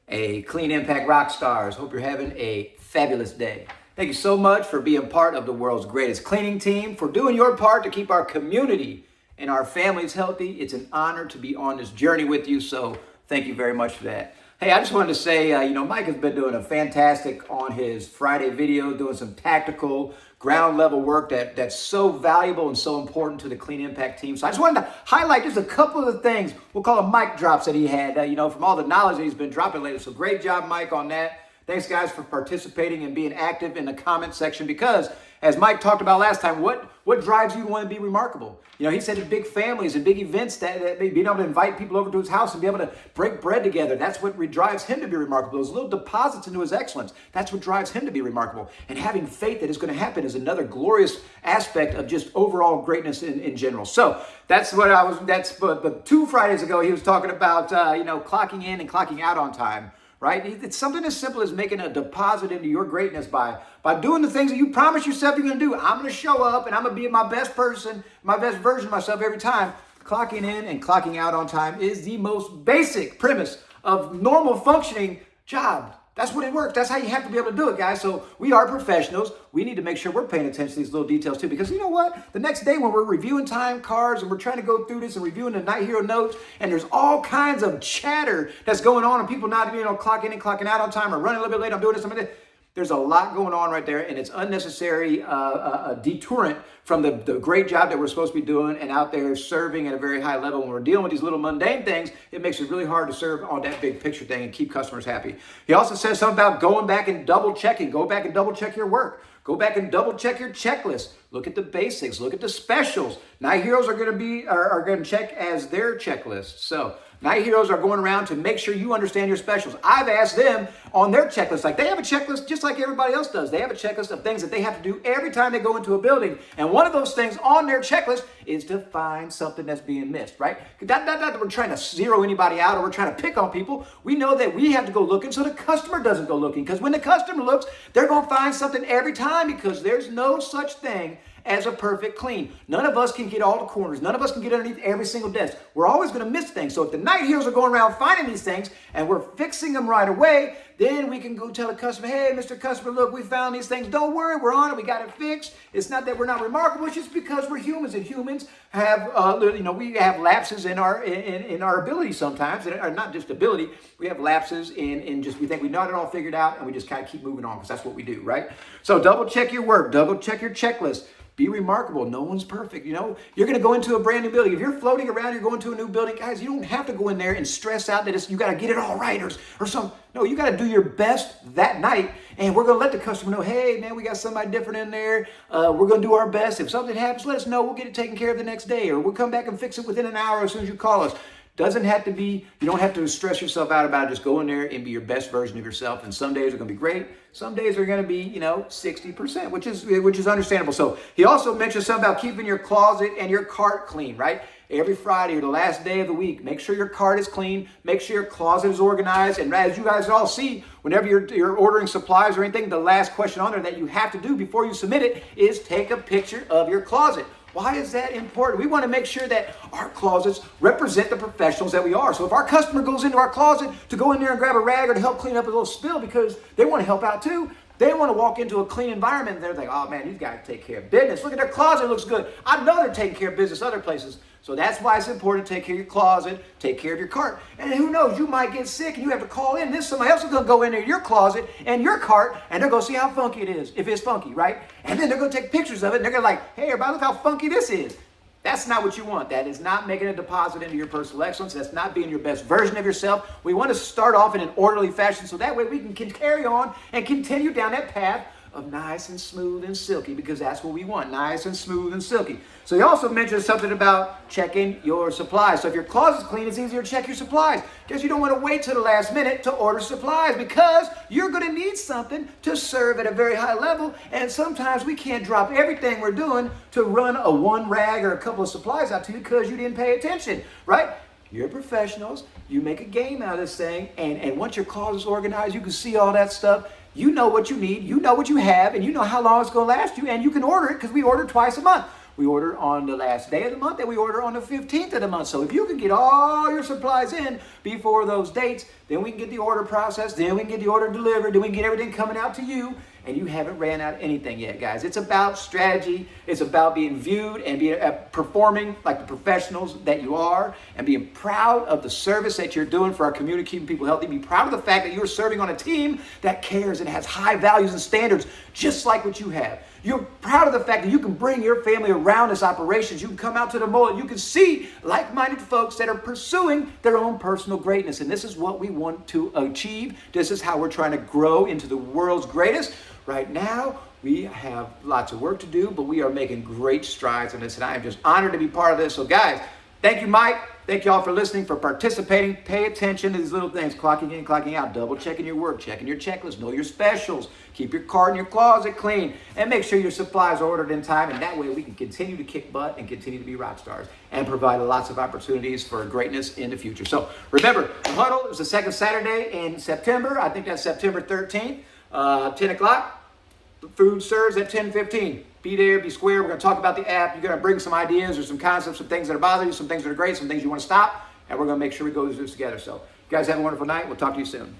a Clean Impact rock stars. Hope you're having a fabulous day. Thank you so much for being part of the world's greatest cleaning team, for doing your part to keep our community and our families healthy. It's an honor to be on this journey with you, so thank you very much for that. Hey, I just wanted to say, Mike has been doing a fantastic on his Friday video, doing some tactical ground level work that's so valuable and so important to the Clean Impact team. So I just wanted to highlight just a couple of the things, we'll call them mic drops that he had, from all the knowledge that he's been dropping lately. So great job, Mike, on that. Thanks, guys, for participating and being active in the comment section because, as Mike talked about last time, what drives you to want to be remarkable? He said in big families and big events that being able to invite people over to his house and be able to break bread together, that's what drives him to be remarkable. Those little deposits into his excellence, that's what drives him to be remarkable. And having faith that it's going to happen is another glorious aspect of just overall greatness in general. So that's what but 2 Fridays ago, he was talking about, clocking in and clocking out on time. Right? It's something as simple as making a deposit into your greatness by doing the things that you promise yourself you're going to do. I'm going to show up and I'm going to be my best person, my best version of myself every time. Clocking in and clocking out on time is the most basic premise of normal functioning job. That's what it works. That's how you have to be able to do it, guys. So we are professionals. We need to make sure we're paying attention to these little details too, because you know what? The next day when we're reviewing time cards and we're trying to go through this and reviewing the Night Hero notes, and there's all kinds of chatter that's going on and people not being able to clock in and clocking out on time or running a little bit late, I'm doing this, I'm doing that. There's a lot going on right there, and it's unnecessary deterrent from the great job that we're supposed to be doing and out there serving at a very high level. When we're dealing with these little mundane things, it makes it really hard to serve on that big picture thing and keep customers happy. He also says something about going back and double checking. Go back and double check your work. Go back and double check your checklist. Look at the basics. Look at the specials. Night Heroes are going to check as their checklist. So Night Heroes are going around to make sure you understand your specials. I've asked them on their checklist, like they have a checklist just like everybody else does. They have a checklist of things that they have to do every time they go into a building. And one of those things on their checklist is to find something that's being missed, right? Not that we're trying to zero anybody out or we're trying to pick on people. We know that we have to go looking so the customer doesn't go looking. Because when the customer looks, they're going to find something every time because there's no such thing as a perfect clean. None of us can get all the corners. None of us can get underneath every single desk. We're always going to miss things. So if the Night Heroes are going around finding these things and we're fixing them right away, then we can go tell the customer, hey, Mr. Customer, look, we found these things. Don't worry, we're on it. We got it fixed. It's not that we're not remarkable. It's just because we're humans, and humans have, we have lapses in our ability sometimes, or not just ability. We have lapses in just we think we got it all figured out, and we just kind of keep moving on because that's what we do, right? So double check your work. Double check your checklist. Be remarkable. No one's perfect. You're going to go into a brand new building. If you're floating around, you're going to a new building, guys, you don't have to go in there and stress out that you got to get it all right or something. No, you got to do your best that night. And we're going to let the customer know, hey, man, we got somebody different in there. We're going to do our best. If something happens, let us know. We'll get it taken care of the next day, or we'll come back and fix it within an hour as soon as you call us. Doesn't have to be, you don't have to stress yourself out about it. Just go in there and be your best version of yourself. And some days are going to be great. Some days are going to be, 60%, which is understandable. So he also mentioned something about keeping your closet and your cart clean, right? Every Friday or the last day of the week, make sure your cart is clean. Make sure your closet is organized. And as you guys all see, whenever you're ordering supplies or anything, the last question on there that you have to do before you submit it is take a picture of your closet. Why is that important? We want to make sure that our closets represent the professionals that we are. So if our customer goes into our closet to go in there and grab a rag or to help clean up a little spill because they want to help out too, they want to walk into a clean environment and they're like, oh man, these guys take care of business. Look at their closet, it looks good. I know they're taking care of business other places. So that's why it's important to take care of your closet, take care of your cart. And who knows, you might get sick and you have to call in. Then somebody else is going to go into your closet and your cart and they're going to see how funky it is, if it's funky, right? And then they're going to take pictures of it and they're going to like, hey, everybody, look how funky this is. That's not what you want. That is not making a deposit into your personal excellence. That's not being your best version of yourself. We want to start off in an orderly fashion so that way we can carry on and continue down that path of nice and smooth and silky, because that's what we want, nice and smooth and silky. So he also mentioned something about checking your supplies. So if your closet's clean, it's easier to check your supplies, because you don't want to wait till the last minute to order supplies, because you're going to need something to serve at a very high level. And sometimes we can't drop everything we're doing to run a one rag or a couple of supplies out to you because you didn't pay attention, right? You're professionals. You make a game out of this thing. And once your closet's organized, you can see all that stuff. You know what you need. You know what you have. And you know how long it's going to last you. And you can order it because we order twice a month. We order on the last day of the month, and we order on the 15th of the month. So if you can get all your supplies in before those dates, then we can get the order processed, then we can get the order delivered, then we can get everything coming out to you, and you haven't ran out of anything yet, guys. It's about strategy. It's about being viewed and being performing like the professionals that you are, and being proud of the service that you're doing for our community, keeping people healthy. Be proud of the fact that you're serving on a team that cares and has high values and standards, just like what you have. You're proud of the fact that you can bring your family around this operations. You can come out to the mall and you can see like-minded folks that are pursuing their own personal greatness. And this is what we want to achieve. This is how we're trying to grow into the world's greatest. Right now, we have lots of work to do, but we are making great strides in this. And I am just honored to be part of this. So guys, thank you, Mike. Thank you all for listening, for participating. Pay attention to these little things, clocking in, clocking out, double checking your work, checking your checklist, know your specials, keep your cart and your closet clean, and make sure your supplies are ordered in time. And that way we can continue to kick butt and continue to be rock stars and provide lots of opportunities for greatness in the future. So remember, the huddle is the second Saturday in September. I think that's September 13th, 10 o'clock. Food serves at 10:15. Be there, be square. We're going to talk about the app. You're going to bring some ideas or some concepts, some things that are bothering you, some things that are great, some things you want to stop, and we're going to make sure we go through this together. So you guys have a wonderful night. We'll talk to you soon.